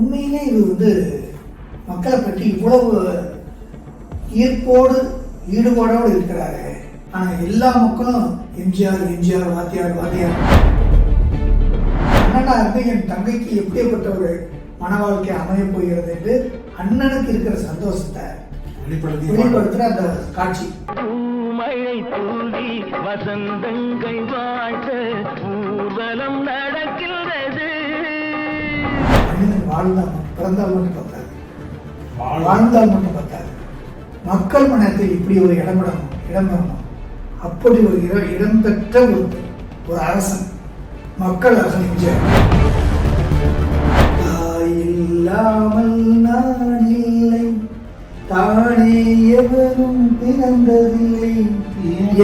உண்மையிலே இது மக்களை பற்றி இவ்வளவு ஈர்ப்போடு ஈடுபாடோடு இருக்கிறாரு. ஆனால் எல்லா மக்களும் எம்ஜிஆர் எம்ஜிஆர் வாத்தியார் வாத்தியார். அண்ணனா இருந்து என் தங்கைக்கு எப்படிப்பட்ட ஒரு மன வாழ்க்கை அமைய போகிறது என்று அண்ணனுக்கு இருக்கிற சந்தோஷத்தை வெளிப்படுத்துற அந்த காட்சி. மழை தூவி வசந்தங்கள் வாழ்த்த ஊர்வலம் நடக்கிறது. அண்ணன் வாழ்ந்தால் பிறந்தால் மட்டும் பார்த்தாரு, வாழ்ந்தால் மட்டும் பார்த்தாரு. மக்கள் மனத்தில் இப்படி ஒரு இடம்பெறணும். அப்படி ஒரு இடம் பெற்ற ஒரு அரசன், மக்கள் அரசன் எம்ஜிஆர். தாய் இல்லாமல் நான் இல்லை, தானே எவரும் பிறந்ததில்லை,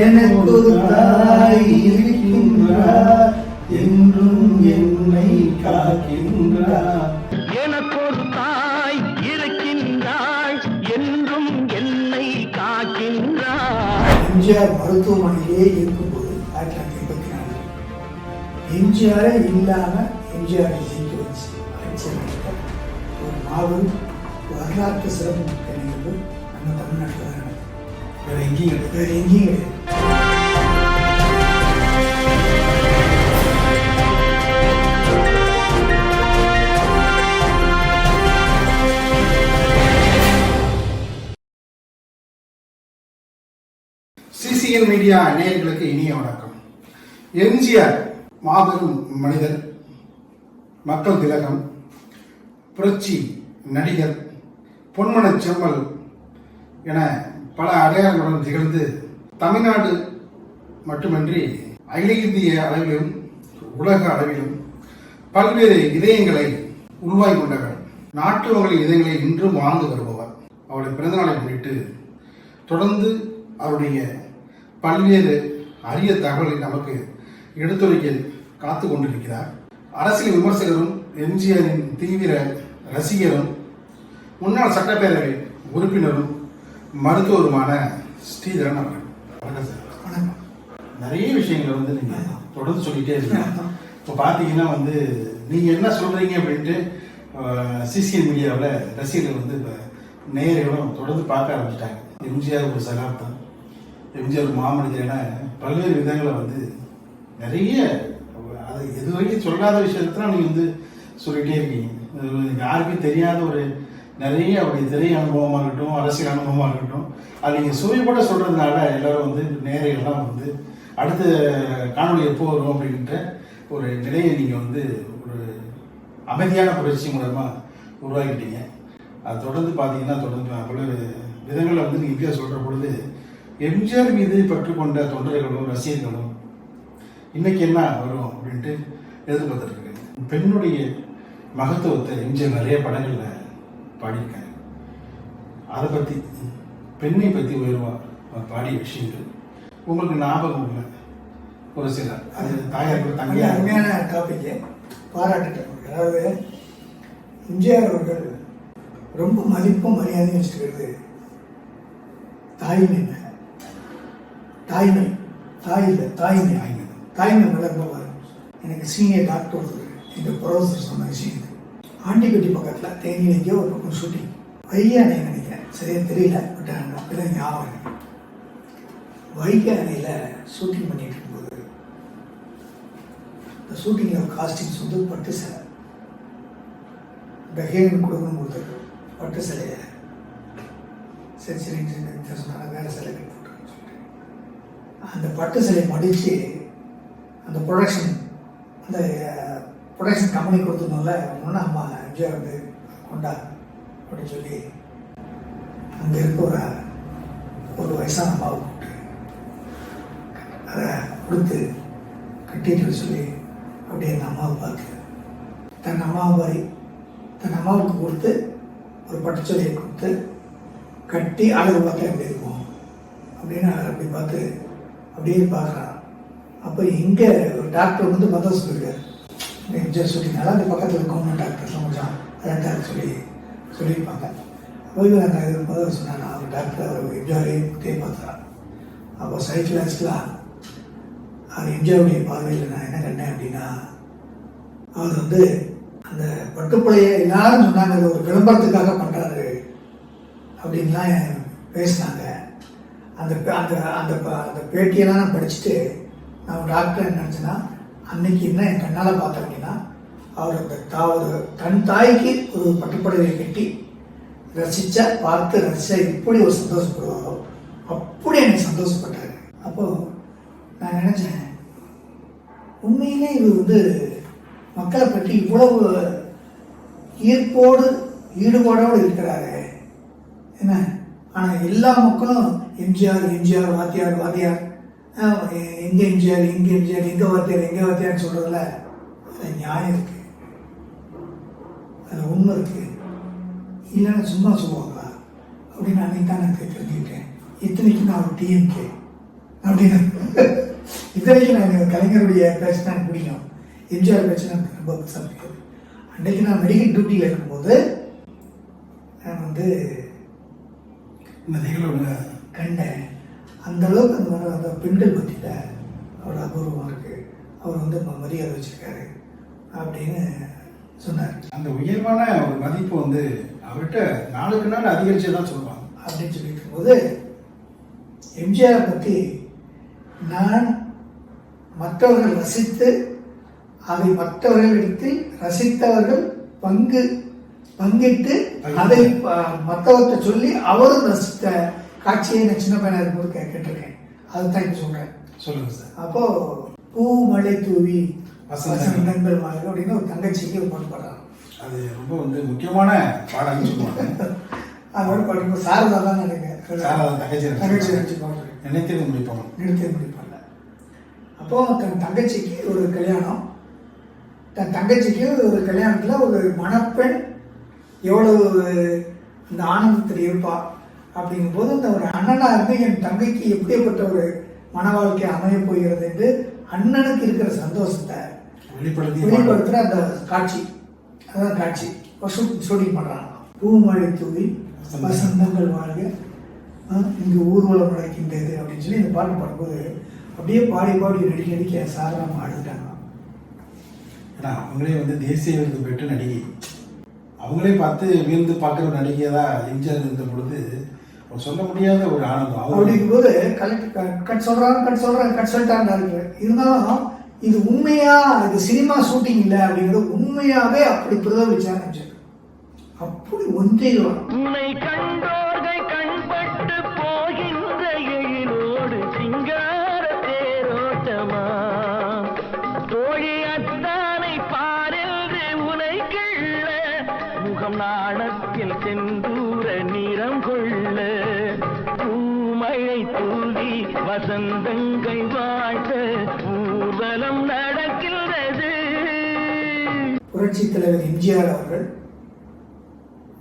எனக்கு ஒரு தாய் இருக்கின்றார், என்றும் என்னை காக்கின்றார். எனக்கு ஒரு தாய் இருக்கின்றாள், என்றும் என்னை காக்கின்றார். எம்ஜிஆர் மருத்துவமனையிலே இருக்கும்போது 1984 எம்ஜிஆரே இல்லாம எம்ஜிஆரை ஜெயிக்க வச்சு ஒரு மாபெரும் வரலாற்று சிறப்பு மிக்க நிகழ்வு நம்ம தமிழ்நாட்டில் தான் நடக்குது. வேற எங்கேயும் கிடையாது. சிசிஎன் மீடியா நேயர்களுக்கு இனிய வணக்கம். எம்ஜிஆர் மாபெரும் மனிதர், மக்கள் திலகம், புரட்சி நடிகர், பொன்மனச் செம்மல் என பல அடையாளங்களுடன் திகழ்ந்து தமிழ்நாடு மட்டுமின்றி அகில இந்திய அளவிலும் உலக அளவிலும் பல்வேறு இதயங்களை உருவாகி கொண்டவர். நாட்டு மக்களின் இதயங்களை இன்றும் வாழ்ந்து வருபவர். அவருடைய பிறந்தநாளை முன்னிட்டு தொடர்ந்து அவருடைய பல்வேறு அரிய தகவலை நமக்கு எடுத்துரைக்க காத்து கொண்டிருக்கிறார். அரசியல் விமர்சகரும் எம்ஜிஆரின் தீவிர ரசிகரும் முன்னாள் சட்டப்பேரவை உறுப்பினரும் மருத்துவருமான ஸ்ரீதரன் அவர்கள். வணக்கம் சார். வணக்கம். நிறைய விஷயங்களை நீங்கள் தொடர்ந்து சொல்லிட்டே இருக்கீங்க. இப்போ பார்த்தீங்கன்னா நீங்கள் என்ன சொல்கிறீங்க அப்படின்ட்டு சிசிஎன் மீடியாவில் ரசிகர்கள் இப்போ நேயர்களும் தொடர்ந்து பார்க்க ஆரம்பிச்சிட்டாங்க. எம்ஜிஆர் ஒரு சகாப்தம், எம்ஜிஆர் மாமனிதர் என பல்வேறு விதங்களை நிறைய அது எதுவரைக்கும் சொல்லாத விஷயத்தான் நீங்கள் சொல்லிகிட்டே இருக்கீங்க. யாருக்கும் தெரியாத ஒரு நிறைய அப்படி திரை அனுபவமாக இருக்கட்டும், அரசியல் அனுபவமாக இருக்கட்டும், அது நீங்கள் சுவைப்பட சொல்கிறதுனால எல்லாரும் நேரையெல்லாம் அடுத்த காணொலி எப்போ வரும் அப்படின்ற ஒரு நிலையை நீங்கள் ஒரு அமைதியான புரட்சி மூலமாக உருவாக்கிட்டீங்க. அது தொடர்ந்து பார்த்தீங்கன்னா பல்வேறு விதங்களை நீங்கள் இந்தியா சொல்கிற பொழுது எம்ஜிஆர் மீது பற்றுக்கொண்ட தொண்டர்களும் ரசிகர்களும் இன்னைக்கு என்ன வரும் அப்படின்ட்டு எதிர்பார்த்துருக்காங்க. பெண்ணுடைய மகத்துவத்தை எம்ஜிஆர் நிறைய படங்களில் பாடியிருக்காங்க. அதை பற்றி, பெண்ணை பற்றி உயர்வாக பாடிய விஷயங்கள் உங்களுக்கு ஞாபகம் இல்லை? ஒரு சில அது தாயார் தங்கையாக அருமையான டாபிக்கு பாராட்டுட்டேன். அதாவது எம்ஜிஆர் அவர்கள் ரொம்ப மதிப்பும் மரியாதையும் வச்சுக்கிறது தாய்மை மேல. தாய்மை தாய் இல்லை, தாய்மை தாய்மை வளர்ப்பவர். எனக்கு சீனியர் டாக்டர் எங்கள் ப்ரொஃபஸர் சொன்ன விஷயம். ஆண்டிப்பட்டி பக்கத்தில் தேனியில் எங்கேயோ ஒரு பக்கம் ஷூட்டிங், வைகை அணையை நினைக்கிறேன், சரியாக தெரியல, பட் அப்படிதான் ஞாபகம். வைகை அணையில் ஷூட்டிங் பண்ணிட்டு இருக்கும்போது இந்த ஷூட்டிங்கில் காஸ்டியூம்ஸ் பட்டு சிலை, பெஹேன் கொடுக்கணும் கொடுத்தது பட்டு சிலையை சரி சொன்னாங்க, வேறு சிலை கட்டி போட்டுருன்னு சொல்லிட்டு அந்த பட்டு சிலை மடித்து அந்த ப்ரொடக்ஷன் கம்பெனி கொடுத்துருந்தோம்ல, ஒன்று அம்மா எம்ஜிஆர் கொண்டா அப்படின்னு சொல்லி அங்கே இருக்க ஒரு வயசான அம்மாவை கூப்பிட்டு அதை கொடுத்து கட்டிட்டு சொல்லி அப்படியே அந்த அம்மாவை பார்த்து தன் அம்மாவுக்கு கொடுத்து ஒரு பட்டுச்சொலியை கொடுத்து கட்டி அழகு பார்த்தா எப்படி இருக்கும் அப்படின்னு அப்படி பார்த்து அப்படியே பார்க்குறான். அப்போ இங்கே ஒரு டாக்டர் மதம் சொல்லியிருக்காரு, எம்ஜிஆர் ஷூட்டிங்னால அந்த பக்கத்தில் கவர்மெண்ட் டாக்டர்ஸ்லாம் கொஞ்சம் அதான் சொல்லியிருப்பாங்க. போய் அந்த இது முதல்ல சொன்னாங்க, அவர் டாக்டர் அவர் எம்ஜிஆரையும் பார்த்துறான். அப்போ சைக்கிளாஸ்லாம் அது எம்ஜிஆருடைய பார்வையில் நான் என்ன கண்டேன் அப்படின்னா, அவர் அந்த பட்டுப்புழையை எல்லாரும் சொன்னாங்க அது ஒரு விளம்பரத்துக்காக பண்ணுறாரு அப்படின்லாம் பேசினாங்க. அந்த அந்த அந்த அந்த பேட்டியெல்லாம் நான் படிச்சுட்டு நான் டாக்டர் என்ன நினச்சேன்னா, அன்னைக்கு என்ன என் கண்ணால் பார்த்தேன் அப்படின்னா, அவர் அந்த தன் தாய்க்கு ஒரு பட்டுப்புடவையை கட்டி பார்த்து ரசிச்சா இப்படி ஒரு சந்தோஷப்படுவாரோ அப்படி எனக்கு சந்தோஷப்பட்டாரு. அப்போது நான் நினச்சேன், உண்மையிலே இது மக்களை பற்றி இவ்வளவு ஈர்ப்போடு ஈடுபாடோடு இருக்கிறாரு என்ன. ஆனால் எல்லா மக்களும் எம்ஜிஆர் எம்ஜிஆர் வாத்தியார் வாத்தியார், எங்கே எம்ஜிஆர் எங்கே எம்ஜிஆர் எங்கே வாத்தியார் எங்கே வாத்தியார்னு சொல்கிறதுல அதில் நியாயம் இருக்குது, அதில் உண்மை இருக்குது. இல்லைன்னா சும்மா சொல்லுவாங்களா அப்படின்னு அன்னைக்கு தான் நான் தெரிஞ்சுக்கிட்டேன். இத்தனைக்கு நான் ஒரு டிஎம்கே அப்படின்னு இத்தனைக்கு நான் கலைஞருடைய பேச்சு தான் எனக்கு பிடிக்கும், எம்ஜிஆர் பேச்சு எனக்கு ரொம்ப பிடிக்காது. அன்றைக்கு நான் மெடிக்கல் டியூட்டியில் இருக்கும்போது நான் இந்த நிகழ்வுல கண்டேன். அந்த அளவுக்கு அந்த மாதிரி அந்த பெண்கள் பற்றியில் அவர் அபூர்வமாக இருக்குது, அவர் மரியாதை வச்சுருக்காரு அப்படின்னு சொன்னார். அந்த உயர்வான ஒரு மதிப்பு அவர்கிட்ட நாளுக்கு நாள் அதிகரிச்சு தான் சொல்லுவாங்க அப்படின்னு சொல்லிட்டு இருக்கும்போது எம்ஜிஆரை பற்றி நான் மற்றவர்கள் ரசித்து அதை மற்றவர்கள் எடுத்து ரசித்தவர்கள் பங்கிட்டு அதை மற்றவர்கிட்ட சொல்லி அவரும் ரசித்த காட்சியை நான் சின்ன பையனாக இருக்கும்போது கேட்டிருக்கேன். அதுதான் இப்போ சொல்கிறேன். சொல்லுங்க சார். அப்போ பூ மழை தூவி வசந்தங்கள் மழை அப்படின்னு ஒரு தங்கச்சிக்கு ஒரு பாட்டு பாடுறாங்க. அது ரொம்ப முக்கியமான பாடல்னு சொல்லுவாங்க. அதோட பாட்டு சாரதா தான் நினைக்கிறேன். தங்கச்சி வச்சு பாடுறேன். நினைக்கிறது முடிப்பாங்க. அப்போ தன் தங்கச்சிக்கு ஒரு கல்யாணம். தன் தங்கச்சிக்கு ஒரு கல்யாணத்தில் ஒரு மணப்பெண் எவ்வளவு இந்த ஆனந்தத்தில் இருப்பா அப்படிங்கும்போது அந்த ஒரு அண்ணனாக இருந்து என் தங்கைக்கு எப்படிப்பட்ட ஒரு மன வாழ்க்கை அமைய போகிறது என்று அண்ணனுக்கு இருக்கிற சந்தோஷத்தை வெளிப்படுத்துகிற அந்த காட்சி, அதான் காட்சி ஷூட்டிங் பண்ணுறாங்க. பூமழை தூவி வசந்தங்கள் வாழ்க இங்கு ஊர்வலம் நடக்கின்றது அப்படின்னு சொல்லி இந்த பாட்டு பாடும்போது அப்படியே பாடி நடிக்க சாதாரணமாக ஆடுட்டாங்க. ஏன்னா அவங்களே தேசிய விருது பெற்று நடிகை, அவங்களே பார்த்து விழுந்து பார்க்குற ஒரு நடிகையாக தான் எம்ஜிஆர் இருந்த பொழுது சொல்ல முடியாத ஒரு ஆனந்தம். அப்படிங்கும்போது கட் சொல்லிட்டாங்க. இருந்தாலும் இது உண்மையா, இது சினிமா ஷூட்டிங் இல்லை அப்படிங்கிறது உண்மையாவே அப்படி பிரதவிச்சாங்க. அப்படி ஒன்றே உன்னை கண்டோர்கள் கண்பட்டு போகின்ற எழிலோடு சிங்கார தேரோட்டமா தோழி அத்தானை பாரென்று உனை கிள்ள முகம் நாணத்தில் செந்தூர நிறம் கொள்ள பூமழை தூவி வசந்தங்கள் வாழ்த்த ஊர்வலம் நடக்கின்றது. புரட்சி தலைவர் எம்ஜிஆர் அவர்கள்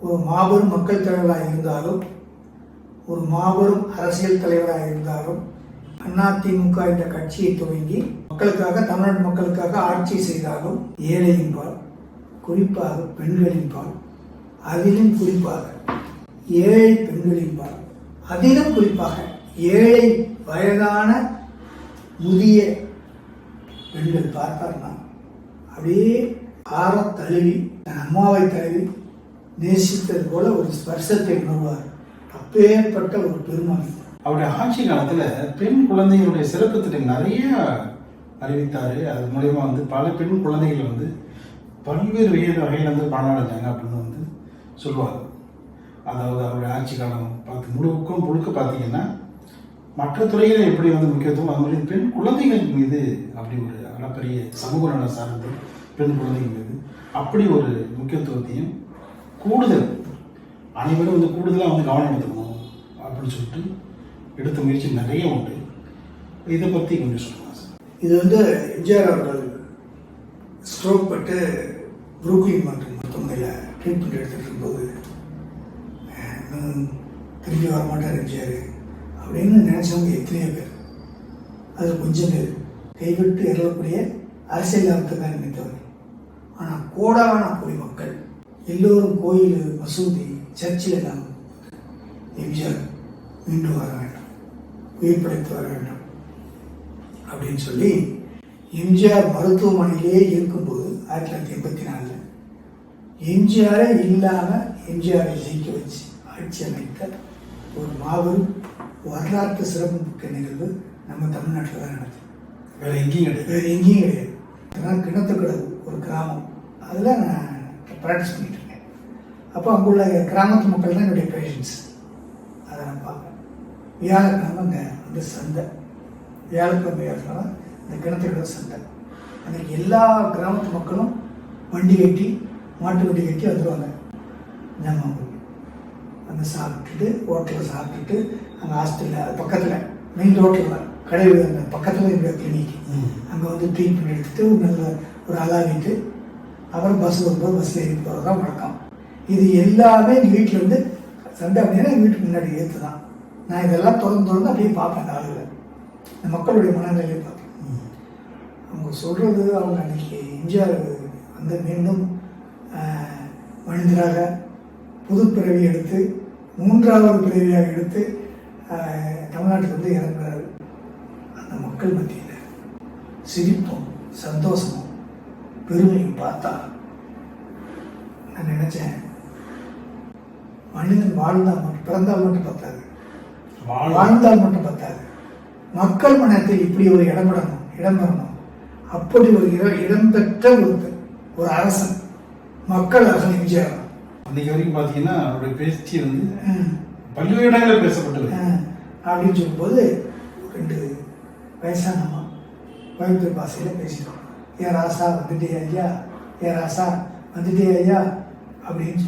ஒரு மாபெரும் மக்கள் தலைவராக இருந்தாலும், ஒரு மாபெரும் அரசியல் தலைவராக இருந்தாலும், அதிமுக என்ற கட்சியை துவங்கி மக்களுக்காக, தமிழ்நாட்டு மக்களுக்காக ஆட்சி செய்தாலும் ஏழையின்பால், குறிப்பாக பெண்களின்பால், அதிலும் குறிப்பாக ஏழை பெண்களின்பால், அதிலும் குறிப்பாக ஏழை வயதான முதிய பெண்கள் பார்த்தார்னா அப்படியே ஆற தழுவி தன் அம்மாவை தழுவி நேசித்தது போல ஒரு ஸ்பர்சத்தை உணர்வார். அப்பேற்பட்ட ஒரு பெருமாள். அவருடைய ஆட்சி காலத்துல பெண் குழந்தைகளுடைய சிறப்பு திட்டம் நிறைய அறிவித்தாரு. அது மூலயமா பல பெண் குழந்தைகள் பல்வேறு வகையில் பணம் அப்படின்னு சொல்லுவாங்க. அதாவது அவருடைய ஆட்சி காலம் பார்த்து முழுக்க பார்த்தீங்கன்னா மற்ற துறைகளை எப்படி முக்கியத்துவம், அது மாதிரி பெண் குழந்தைகள் மீது அப்படி ஒரு அளப்பரிய சமூக நல சார்ந்து பெண் குழந்தைகள் மீது அப்படி ஒரு முக்கியத்துவத்தையும் கூடுதல் அனைவரும் கூடுதலாக கவனம் எடுத்துக்கணும் அப்படின்னு சொல்லிட்டு எடுத்த முயற்சி நிறைய உண்டு. இதை பற்றி கொஞ்சம் சொல்லுங்கள் சார். இது எம்ஜிஆர் அவர்கள் ஸ்ட்ரோக் பட்டு புரூக்லின் மருத்துவமனையில் ட்ரீட்மெண்ட் எடுத்துகிட்டு இருக்கும்போது திரும்பி வரமாட்டார் எம்ஜிஆர் அப்படின்னு நினச்சவங்க எத்தனையோ பேர். அது கொஞ்சம் பேர் கைவிட்டு எறக்கூடிய அரசியல் லாபத்துக்காக நினைத்தவர். ஆனால் கோடான குடிமக்கள் எல்லோரும் கோயில், மசூதி, சர்ச்சில் எல்லாம் எம்ஜிஆர் மீண்டு வர வேண்டும், உயிர் படைத்து வர வேண்டும் அப்படின்னு சொல்லி எம்ஜிஆர் மருத்துவமனையிலே இருக்கும்போது 1984 எம்ஜிஆரே இல்லாமல் எம்ஜிஆரை ஜெயிக்க வச்சு ஆட்சி அமைத்த ஒரு மாபெரும் வரலாற்று சிறப்புமிக்க நிகழ்வு நம்ம தமிழ்நாட்டில் தான் நடக்குது. வேற எங்கேயும் கிடையாது. வேறு எங்கேயும் கிடையாது. அதனால் கிணத்துக்கடவு ஒரு கிராமம், அதில் நான் ப்ராக்டிஸ் பண்ணிட்டு இருக்கேன். அப்போ அங்கே உள்ள கிராமத்து மக்கள் தான் என்னுடைய பேஷன்ஸ். அதை நான் பார்ப்பேன். வியாழக்கிழமை அங்கே வந்து சந்தை, வியாழக்கிழமை இந்த கிணத்துக்கடவு சந்தை. அன்றைக்கி எல்லா கிராமத்து மக்களும் வண்டி கட்டி, மாட்டு வண்டி கட்டி வந்துடுவாங்க. ஜாமான் அங்கே சாப்பிட்டுட்டு, ஹோட்டலில் சாப்பிட்டுட்டு, அங்கே ஹாஸ்டலில் அது பக்கத்தில் மெயின் ரோட்டில் கடை அந்த பக்கத்தில் இருக்கிற கிளினிக், அங்கே வந்து ட்ரீட்மெண்ட் எடுத்துகிட்டு ஒரு நல்ல ஒரு அலாவிட்டு அப்புறம் பஸ் வரும்போது பஸ்ஸில் ஏறி போகிறது தான் வழக்கம். இது எல்லாமே எங்கள் வீட்டில் வந்து சண்டை அப்படின்னா எங்கள் வீட்டுக்கு முன்னாடி ஏற்று தான். நான் இதெல்லாம் தொடர்ந்து அப்படியே பார்ப்பேன். அந்த ஆளுகளை, இந்த மக்களுடைய மனநிலையை பார்ப்பேன். அவங்க சொல்கிறது, அவங்க அன்றைக்கி எம்ஜிஆர் வந்து மீண்டும் மனிதராக புது பிறவி எடுத்து 3வது பிறவியாக எடுத்து தமிழ்நாட்டுக்கு வந்து இறங்குறாரு. அந்த மக்கள் மத்தியில் சிரிப்பும் சந்தோஷமும் பெருமையும் பார்த்தா நான் நினச்சேன், மனிதன் வாழ்ந்தால் மட்டும், பிறந்தால் மட்டும் பார்த்தாரு, வாழ்ந்தால் மட்டும் பார்த்தாரு, மக்கள் மனத்தில் இப்படி ஒரு இடம் பெறணும். அப்படி ஒரு இடம்பெற்ற ஒரு அரசன், மக்கள் அரசன் எம்ஜிஆர். அன்னைக்கு வரைக்கும் பார்த்தீங்கன்னா அவருடைய பேச்சு வந்து பல்வேறு இடங்களில் பேசப்பட்டது. அப்படின்னு சொல்லும்போது 2 வயசான அம்மா கோயம்புத்தூர் பாஷையில் பேசிட்டோம். ஏன் ராசா வந்துட்டே ஐயா, ஏன் ராசா வந்துட்டே ஐயா அப்படின்னு.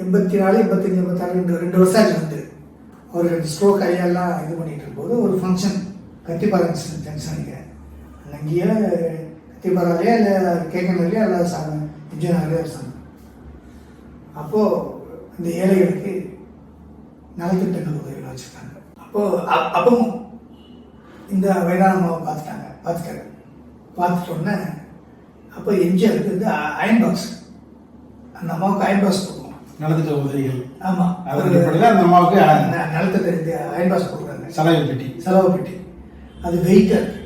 84, 85, 86 2 வருஷம் ஆச்சு வந்து. ஒரு 2 ஸ்ட்ரோக் ஐயாலாம் இது பண்ணிட்டு இருக்கும்போது ஒரு ஃபங்க்ஷன் கத்திப்பாறை ஜங்ஷன் நினைக்கிறேன். அங்கேயே கத்திப்பாறையிலே இல்லை கேட்கணும்லையே எல்லாம் இன்ஜினியர்லேயே இருக்காங்க. அப்போது இந்த ஏழைகளுக்கு நலத்திட்டங்கள் உதவிகள் வச்சுருக்காங்க. அப்பவும் இந்த வயதான அம்மாவை பார்த்துட்டோன்னே அப்போ எம்ஜிஆருக்கு வந்து அயன் பாக்ஸ், அந்த அம்மாவுக்கு அயன் பாக்ஸ் கொடுக்கும். நலத்திட்ட உதவிகள். ஆமாம், அந்த அம்மாவுக்கு நலத்திட்ட அயன் பாக்ஸ் கொடுக்குறாங்க. செலவு பெட்டி அது வெயிட்டாக இருக்குது.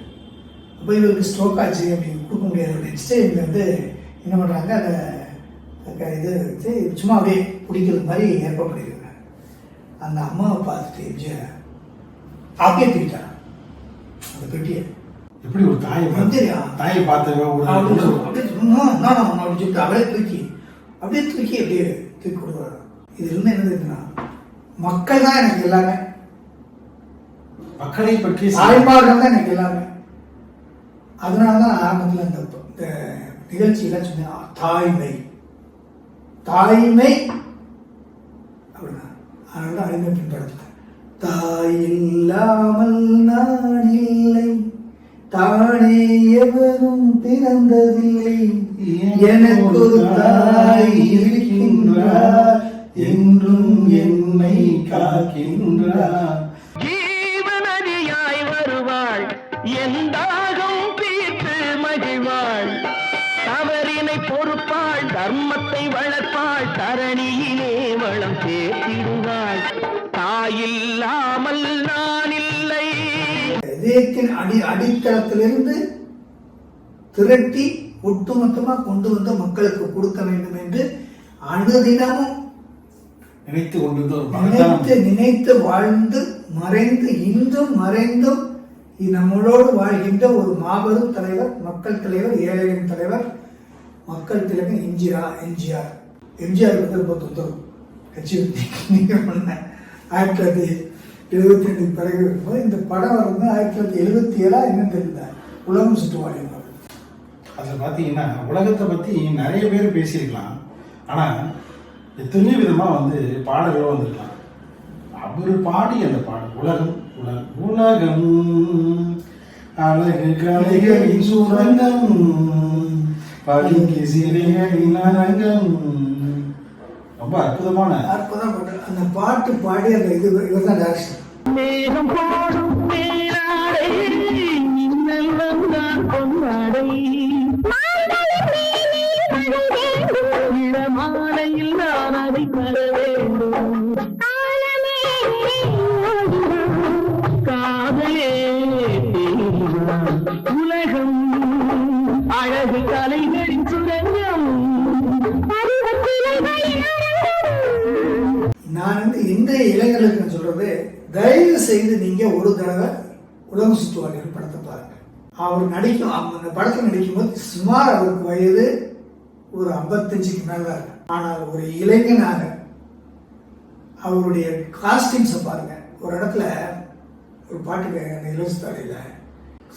அப்போ இவருக்கு ஸ்ட்ரோக் ஆச்சு அப்படின்னு கொடுக்க முடியாது. நெக்ஸ்ட் இவங்க வந்து என்ன பண்ணுறாங்க, அந்த இது வச்சு சும்மா அப்படியே பிடிக்கிறது மாதிரி ஏற்பாடு பண்ணியிருக்காங்க. அந்த அம்மாவை பார்த்துட்டு எம்ஜிஆர் அப்படியே தூக்கிட்டாங்க அந்த பெட்டியை. எப்படி ஒரு தாயை பார்த்து அவளே தூக்கி அப்படியே தூக்கி கொடுக்குறாங்க. இது இருந்து என்ன இருக்குன்னா, மக்கள் தான் எனக்கு எல்லாமே, மக்களை பற்றி தாய்மார்கள் தான் எனக்கு எல்லாமே. அதனால தான் ஆரம்பத்தில் இந்த நிகழ்ச்சியெல்லாம் சொன்னேன், தாய்மை அப்படின்னா. அதனால தான் அடிமை பின்படுத்தேன். தாய் இல்லாமல் நான் இல்லை, தானே எவரும் பிறந்ததில்லை, எனக்கு ஒரு தாய் இருக்கின்றார், என்றும் என்னை காக்கின்றார். ஜீவநதியாய் வருவாள், எந்தாகம் தீர்த்து மகிழ்வாள், தவறினை பொறுப்பாள், தர்மத்தை வளர்ப்பாள், தரணியிலே வளம் சேர்த்திடுவாள், தாயில்லாமல் நான் இல்லை. இதயத்தின் அடித்தளத்திலிருந்து திரட்டி ஒட்டுமொத்தமாக கொண்டு வந்து மக்களுக்கு கொடுக்க வேண்டும் என்று அனுதினமும் நினைத்து வாழ்ந்து மறைந்து இன்றும் மறைந்தும் நம்மளோடு வாழ்கின்ற ஒரு மாபெரும் தலைவர், மக்கள் தலைவர், ஏழைகளின் தலைவர், மக்கள் தலைவர் எம்ஜிஆர் வந்து ரொம்ப தொந்தரவு கட்சி பண்ண 1972 பிறகு இந்த படம் வரும்போது 1977 என்ன தெரியுதா, உலகம் சுற்றுவாடி. அதில் பார்த்தீங்கன்னா உலகத்தை பற்றி நிறைய பேர் பேசியிருக்கலாம், ஆனால் எத்தனையோ விதமாக வந்து பாடல்களும் வந்திருக்கலாம். அவர் பாடி அந்த பாடல் உலகம் உலகம் அழகு கலைகளின் சுரங்கம், பளிங்கு சிலைகளின் அரங்கம். ரொம்ப அற்புதமான அந்த பாட்டு பாடி அந்த இது இவர் தான் டைரக்ஷன். மேகம் போடும் மேலாடை, மின்னல் வந்தால் பொன்னாடை, இளமாலையில் நான் அதை தர வேண்டும், காதலே உலகம் அழகு கலைகளின் சுரங்கம். இன்றைய இளைஞர்களுக்கு நான் சொல்றது, தயவு செய்து நீங்க ஒரு தடவை உலகம் சுற்றுவார்கள் படத்தை பாருங்க. அவர் நடிக்கும் அந்த படத்தில் நடிக்கும்போது சுமார் அவருக்கு வயது ஒரு 55க்கு மேல தான் இருக்கு. ஆனால் ஒரு இளைஞனாக அவருடைய காஸ்டியூம்ஸை பாருங்க. ஒரு இடத்துல ஒரு பாட்டுக்கு அந்த இலவசத்தாடையில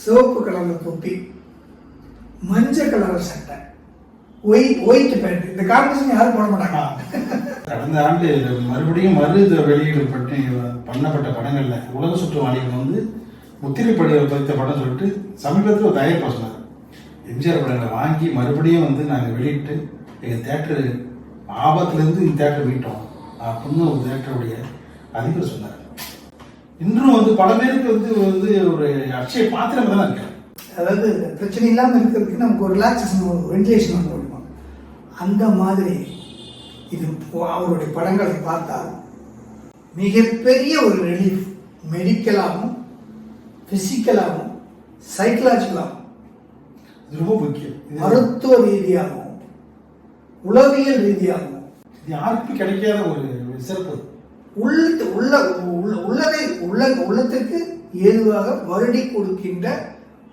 சிவப்பு கலர் தொப்பி, மஞ்சள் கலர் சட்டை, ஒயிட் பேண்ட், இந்த காம்பினேஷன் யாரும் போட மாட்டாங்க. கடந்த ஆண்டு மறுபடியும் வெளியீடு பற்றி பண்ணப்பட்ட படங்கள்ல உலக சுற்றுவாணிகள் வந்து முத்திரை பதித்த படம் சொல்லிட்டு சமீபத்தில் ஒரு தயாரிப்பாளர் சொன்னார், எம்ஜிஆர் படங்களை வாங்கி மறுபடியும் வந்து நாங்கள் வெளியிட்டு எங்கள் தேட்டரு ஆபத்துலேருந்து இந்த தேட்டர் மீட்டோம் அப்படின்னு ஒரு தேட்டருடைய அதிபர் சொன்னார். இன்னும் வந்து பல பேருக்கு வந்து ஒரு அட்சய பாத்திரம் தான் இருக்காங்க. அதாவது பிரச்சனை இல்லாமல் இருக்கிறதுக்கு நமக்கு ஒரு ரிலாக்ஸேஷன், ஒரு வென்டிலேஷன் வந்து கொடுக்கும். அந்த மாதிரி இது அவருடைய படங்களை பார்த்தால் மிகப்பெரிய ஒரு ரிலீஃப், மெடிக்கலாகவும் பிசிக்கலாகவும் சைக்கலாஜிக்கலாகவும் ரொம்ப முக்கியம். மருத்துவ ரீதியாகவும் உளவியல் ரீதியாகவும் இது யாருக்கும் கிடைக்காத ஒரு சிறப்பு. உள்ளத்திற்கு ஏதுவாக வருடி கொடுக்கின்ற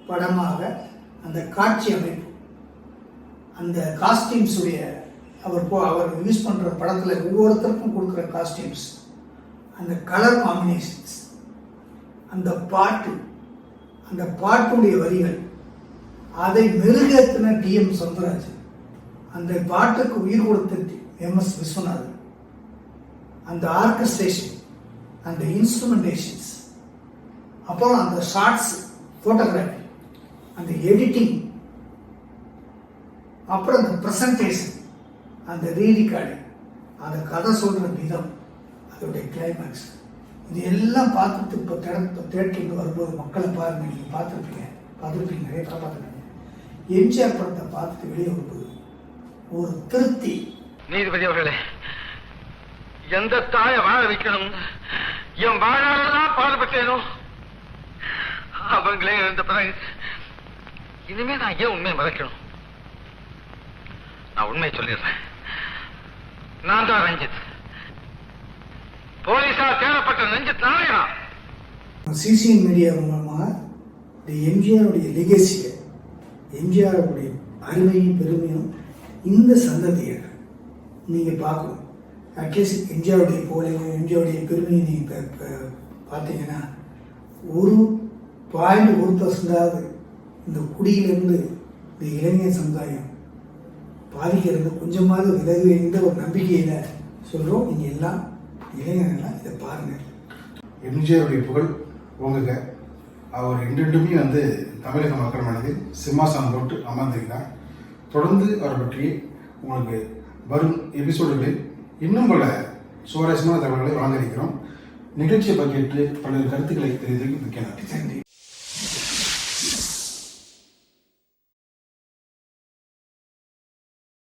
படமாக அந்த காட்சி அமைப்பு, அந்த காஸ்டியூம்ஸ் உடைய அவர் யூஸ் பண்ற படத்துல ஒவ்வொருத்தருக்கும் கொடுக்குற காஸ்டியூம்ஸ், அந்த கலர் காம்பினேஷன்ஸ், அந்த பாட்டு, அந்த பாட்டுடைய வரிகள், அதை மெருகேற்றின டி.எம். சௌந்தரராஜ், அந்த பாட்டுக்கு உயிர் கொடுத்த எம்.எஸ். விஸ்வநாதன், அந்த ஆர்கஸ்ட்ரேஷன், அந்த இன்ஸ்ட்ருமெண்டேஷன்ஸ், அப்புறம் அந்த ஷார்ட்ஸ் போட்டோகிராஃபி, அந்த எடிட்டிங், அப்புறம் அந்த ப்ரெசன்டேஷன், அந்த ரீரிகார்டிங், அந்த கதை சொல்ற விதம், அதோடைய கிளைமேக்ஸ், இது எல்லாம் பார்த்துட்டு இப்போ தேட்டருக்கு வரும்போது மக்களை பாருங்க, நீங்கள் பார்த்துருப்பீங்க நிறைய படம் பார்த்துருப்பீங்க. எம்ஜிஆர் படத்தை பார்த்துட்டு வெளியே வரும்போது ஒரு திருப்தி. நீதிபதி அவர்களே, எந்த தாயை வாழ வைக்கணும், என் வாழாதான் பாடுபட்டேனோ அவங்களே இருந்த பிறகு இனிமே நான் ஏன் உண்மையை மறைக்கணும்? நான் உண்மையை சொல்லிடுறேன். நான் தான் ரஞ்சித், போலீஸார் தேடப்பட்ட ரஞ்சித் நாராயணா. சிசிஎன் மீடியா மூலமாக இந்த எம்ஜிஆருடைய லெகசியை, எம்ஜிஆருடைய அருமையும் பெருமையும் இந்த சந்ததியை நீங்கள் பார்க்கணும். அட்லீஸ்ட் எம்ஜிஆருடைய போலையும் எம்ஜிஆருடைய பெருமையை நீங்கள் பார்த்தீங்கன்னா 1% இந்த குடியிலிருந்து இந்த இளைஞர் சமுதாயம் பாதிக்கிறது கொஞ்சமாவது விலகு என்ற ஒரு நம்பிக்கையில் சொல்கிறோம். நீங்கள் எல்லாம் இளைஞர்கள்லாம் இதை பாருங்கள். எம்ஜிஆருடைய புகழ் உங்க அவர் ரெண்டுமே வந்து தமிழக மக்கள் மனதில் சிம்மாசனம் போட்டு அமர்ந்திருக்கிறார். தொடர்ந்து அவரை பற்றி உங்களுக்கு வரும் எபிசோடுகளில் இன்னும் பல சுவாரஸ்யமான தகவல்களை வழங்க இருக்கிறோம். நிகழ்ச்சியை பங்கேற்று பல கருத்துக்களை தெரிவித்து மிக்க நன்றி.